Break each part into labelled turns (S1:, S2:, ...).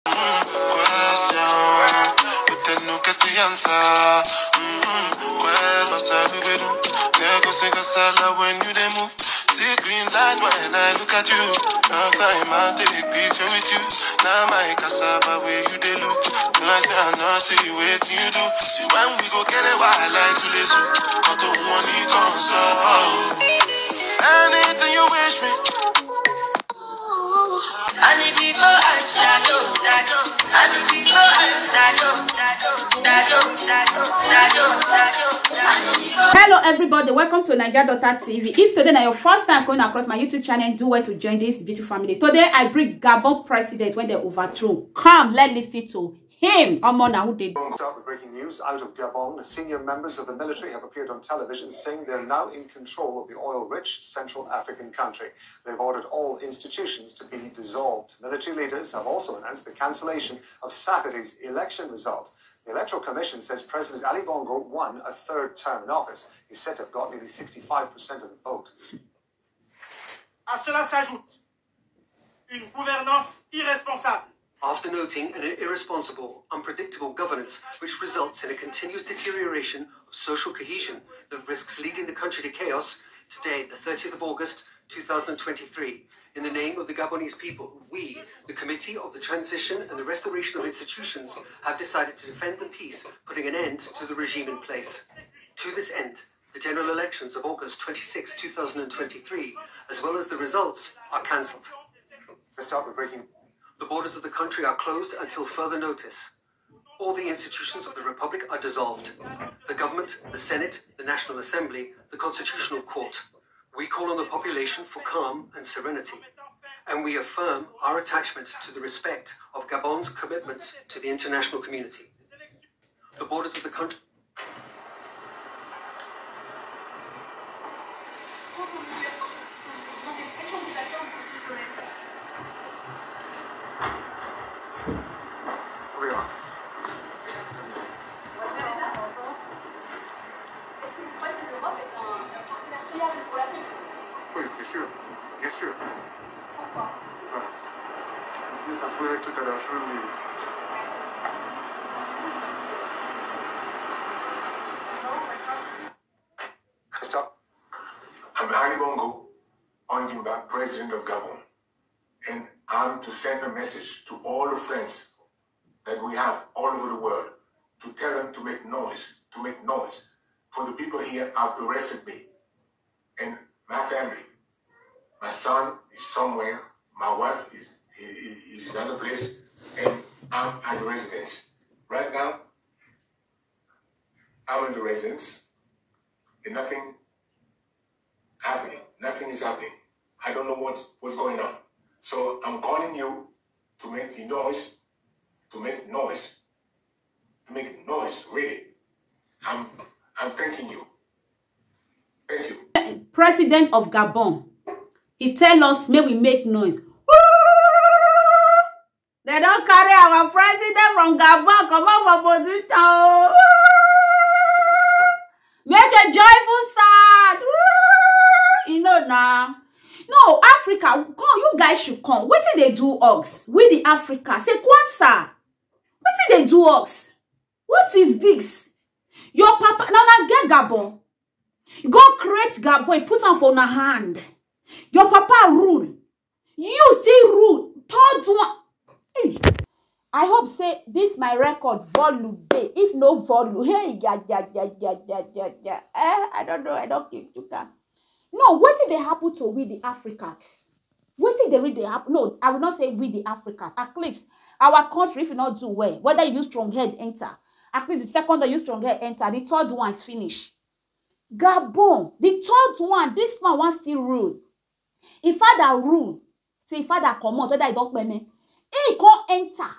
S1: When you dey move, see green light when I look at you. Last time I take picture with you. Now my cassava where you dey look. Last time I know see what you do. See when we go get a wild like to listen. Got to one you console. Anything you wish me. And if you go and shadow, and if you go and shadow.
S2: Hello everybody, welcome to Naija Daughter TV. If today is your first time coming across my YouTube channel, do well to join this beautiful family. Today I bring Gabon president when they overthrow. Come, let's listen to him.
S3: Start with breaking news out of Gabon. Senior members of the military have appeared on television saying they're now in control of the oil-rich Central African country. They've ordered all institutions to be dissolved. Military leaders have also announced the cancellation of Saturday's election result. The Electoral Commission says President Ali Bongo won a third term in office. He's said to have got nearly 65% of the vote.
S4: À cela s'ajoute une gouvernance irresponsable.
S5: After noting an irresponsible, unpredictable governance which results in a continuous deterioration of social cohesion that risks leading the country to chaos, today, the 30th of August, 2023, in the name of the Gabonese people, we, the Committee of the Transition and the Restoration of Institutions, have decided to defend the peace, putting an end to the regime in place. To this end, the general elections of August 26, 2023, as well as the results, are cancelled.
S3: Let's start with breaking.
S5: The borders of the country are closed until further notice. All the institutions of the Republic are dissolved. The government, the Senate, the National Assembly, the Constitutional Court. We call on the population for calm and serenity. And we affirm our attachment to the respect of Gabon's commitments to the international community. The borders of the country...
S3: Oui, bien sûr, bien sûr. Tout à l'heure, Stop.
S6: I'm Ali Bongo, Ongimba, President of Gabon, and I'm to send a message to all the friends that we have all over the world to tell them to make noise, For the people here have arrested me and my family. My son is somewhere, my wife is another place, and I'm at the residence. Right now, I'm in the residence, and nothing is happening. I don't know what's going on. So I'm calling you to make noise, really. I'm thanking you. Thank you.
S2: President of Gabon, he tell us, may we make noise. They don't carry our president from Gabon, come on for position. Make a joyful sound. You know now. No, Africa, come, you guys should come. What did they do, Ox? We the Africa. Say, Kwanzaa. What did they do, Ox? What is this? Your papa, now get Gabon. God create Gabon, put on for una hand. Your papa rule. You still rule. Third one. Hey. I hope say this my record volume day. If no volume, hey, yeah. I don't know. I don't think you can. No, what did they happen to we the Africans? What did they really happen? No, I will not say we the Africans. At least our country, if you not do well, whether you use strong head enter. At least the second one you strong head enter. The third one is finished. Gabon, the third one, this man wants still rule. If father rule, say father come out, whether I don't pay me, he can't enter.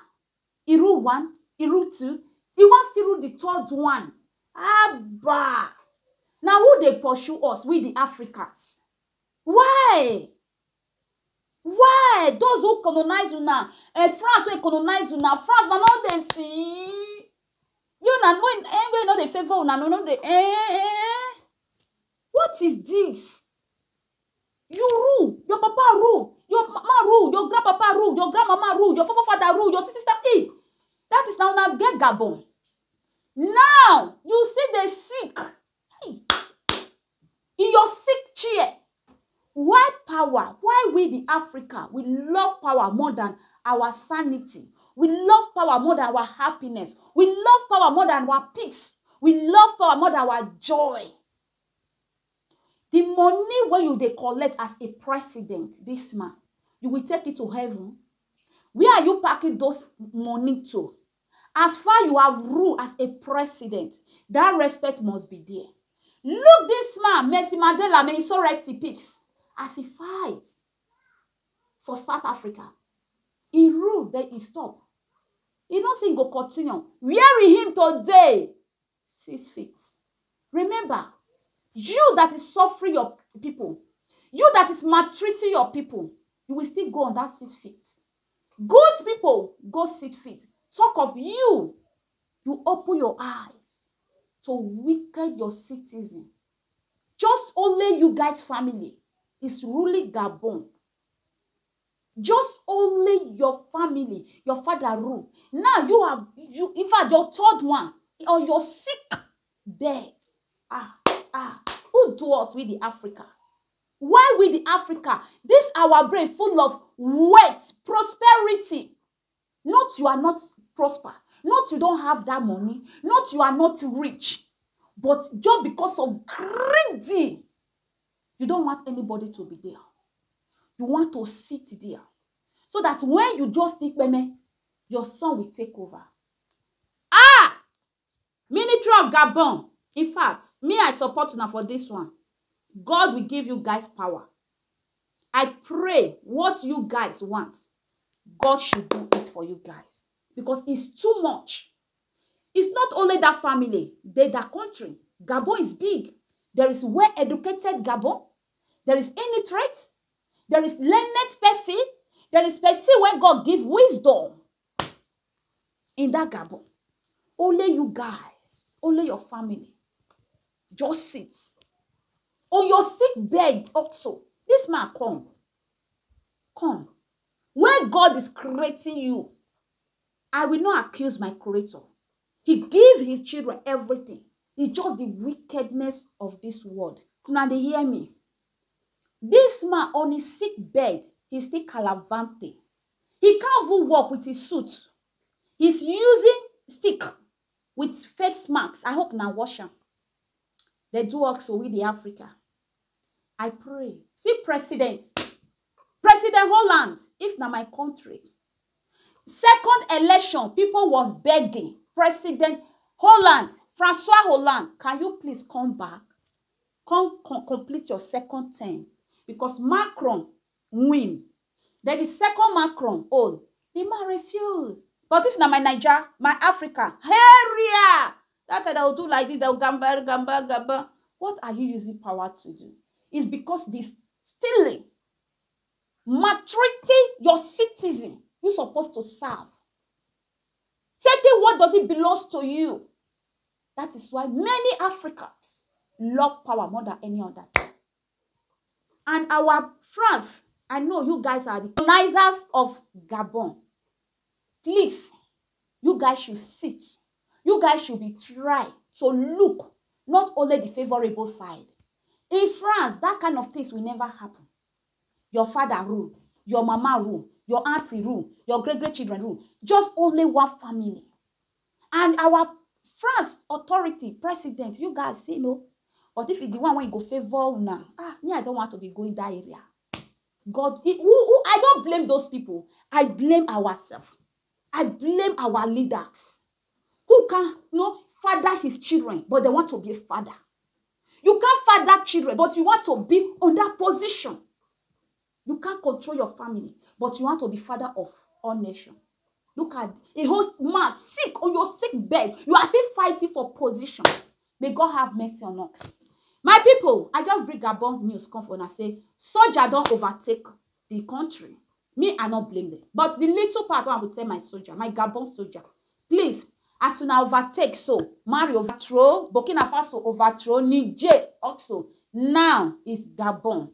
S2: He rule one, he rule two, he wants to rule the third one. Abba. Now who they pursue us? We the Africans. Why? Why? Those who colonize you now, France will colonize you now. France now know they see. You know when know they favor you now, no they What is this? You rule. Your papa rule. Your mama rule, your grandpapa rule, your grandmama rule, your father rule, your sister. That is now get Gabon. Now you see the sick. Hey. In your sick chair. Why power? Why we the Africa? We love power more than our sanity. We love power more than our happiness. We love power more than our peace. We love power more than our joy. The money where you they collect as a president, this man, you will take it to heaven. Where are you packing those money to? As far you have rule as a president, that respect must be there. Look, this man, Mercy Mandela, may he so rest in peace, as he fights for South Africa. He ruled, then he stopped. He don't say go continue. Wearing him today, 6 feet. Remember, you that is suffering your people, you that is maltreating your people, you will still go on that 6 feet. Good people go 6 feet. Talk of you. You open your eyes to wicked your citizen. Just only you guys' family is ruling Gabon. Just only your family, your father rule. Now you in fact your third one on your sick bed. Who do us with the Africa? Why with the Africa? This our brain full of wealth, prosperity. Not you are not prosper. Not you don't have that money. Not you are not rich. But just because of greedy, you don't want anybody to be there. You want to sit there. So that when you just think, your son will take over. Military of Gabon. In fact, me, I support you for this one. God will give you guys power. I pray what you guys want, God should do it for you guys. Because it's too much. It's not only that family, that country. Gabon is big. There is well-educated Gabon. There is illiterate. There is learned person. There is person where God gives wisdom. In that Gabon. Only you guys, only your family, just sit. On your sick bed also. This man come. Come. Where God is creating you, I will not accuse my creator. He gives his children everything. It's just the wickedness of this world. Now they hear me. This man on his sick bed, he's still calavante. He can't even walk with his suit. He's using stick with fake marks. I hope now wash them. They do also with the Africa. I pray. See President Holland, if not my country. Second election, people was begging. President Holland, Francois Hollande, can you please come back? Complete your second term. Because Macron win. Then the second Macron, he might refuse. But if not my Niger, my Africa, area, that they will do like this, they'll gamba. What are you using power to do? It's because this stealing, maltreating your citizen you're supposed to serve. Taking what doesn't belong to you. That is why many Africans love power more than any other. And our France, I know you guys are the colonizers of Gabon. Please, you guys should sit. You guys should be trying to look not only the favorable side. In France, that kind of things will never happen. Your father rule, your mama rule, your auntie rule, your great-grandchildren rule. Just only one family. And our France authority, president, you guys say no. But if it's the one when you go favor now, me, I don't want to be going that area. God, I don't blame those people. I blame ourselves. I blame our leaders who can, father his children, but they want to be a father. You can't father children, but you want to be on that position. You can't control your family, but you want to be father of all nations. Look at a whole man sick on your sick bed. You are still fighting for position. May God have mercy on us. My people, I just bring Gabon news come for and I say, soldier don't overtake the country. Me, I not blame them. But the little part I will tell my soldier, my Gabon soldier, please, as soon as overtake, so Mali overthrow, Burkina Faso overthrow, Niger also. Now is Gabon.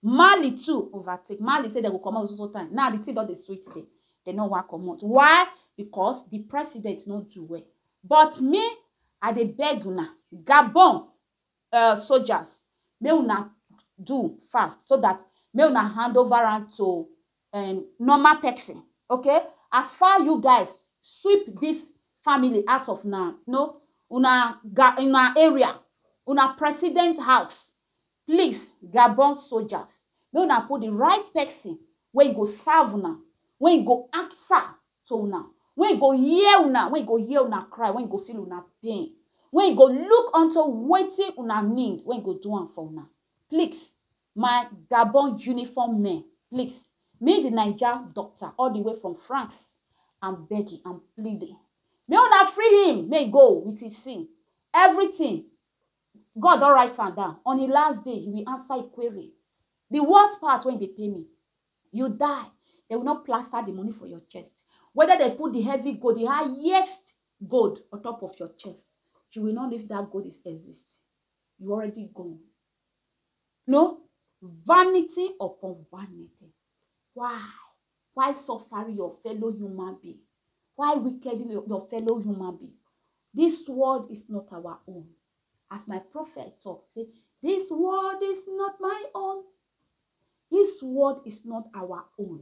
S2: Mali too overtake. Mali say they will come out so time. Now the thing that they sweet today. They know what come out. Why? Because the president not do well. But me, I dey beg una, Gabon soldiers, may una do fast so that may una hand over and to normal person. Okay? As far you guys sweep this family out of now, no, una area, una president house. Please, Gabon soldiers, may una put the right person where you go serve una, when you go answer to una, when you go hear una, when you go hear una cry, when you go feel una pain, when you go look unto waiting una need, when you go do am for una. Please, my Gabon uniform men, please, me the Naija doctor all the way from France, I'm begging, I'm pleading. May una free him, may go with his sin. Everything. God don't write am down. On the last day, he will answer a query. The worst part when they pay me, you die. They will not plaster the money for your chest. Whether they put the heavy gold, the highest gold on top of your chest, you will not know if that gold exists. You already gone. No, vanity upon vanity. Why? Why suffer your fellow human being? Why wickedly your fellow human being? This world is not our own. As my prophet talked, say, this world is not my own. This world is not our own.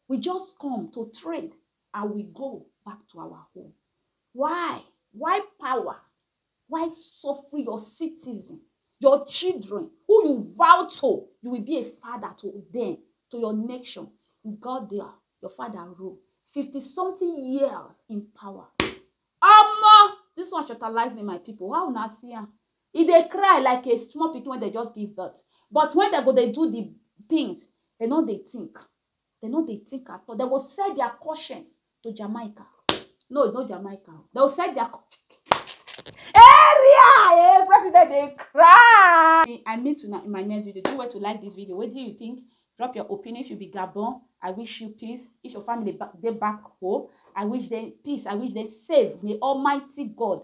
S2: We just come to trade and we go back to our home. Why? Why power? Why suffer your citizen, your children, who you vow to? You will be a father to them, to your nation. You got there, your father ruled 50-something years in power. This one shortalize me, my people. How una see am? If they cry like a small people when they just give birth. But when they go, they do the things, they know they think. They know they think at all. They will sell their conscience to Jamaica. No, not Jamaica. They will sell their conscience. Area! President, they cry! I meet you in my next video. Do well to like this video. What do you think? Drop your opinion. If you be Gabon, I wish you peace. If your family they back home, I wish them peace. I wish them safe. May Almighty God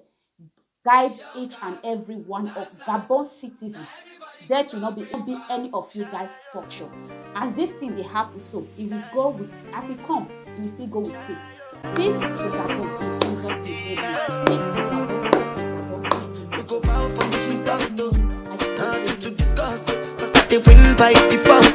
S2: guide each and every one of Gabon citizens. That will not be any of you guys' portion. As this thing they happen, so it will go with, as it come, it will still go with peace. Peace to Gabon. Jesus be peace to Gabon. Peace to Gabon.
S1: To go bow for the result, to discuss, cause I win by default.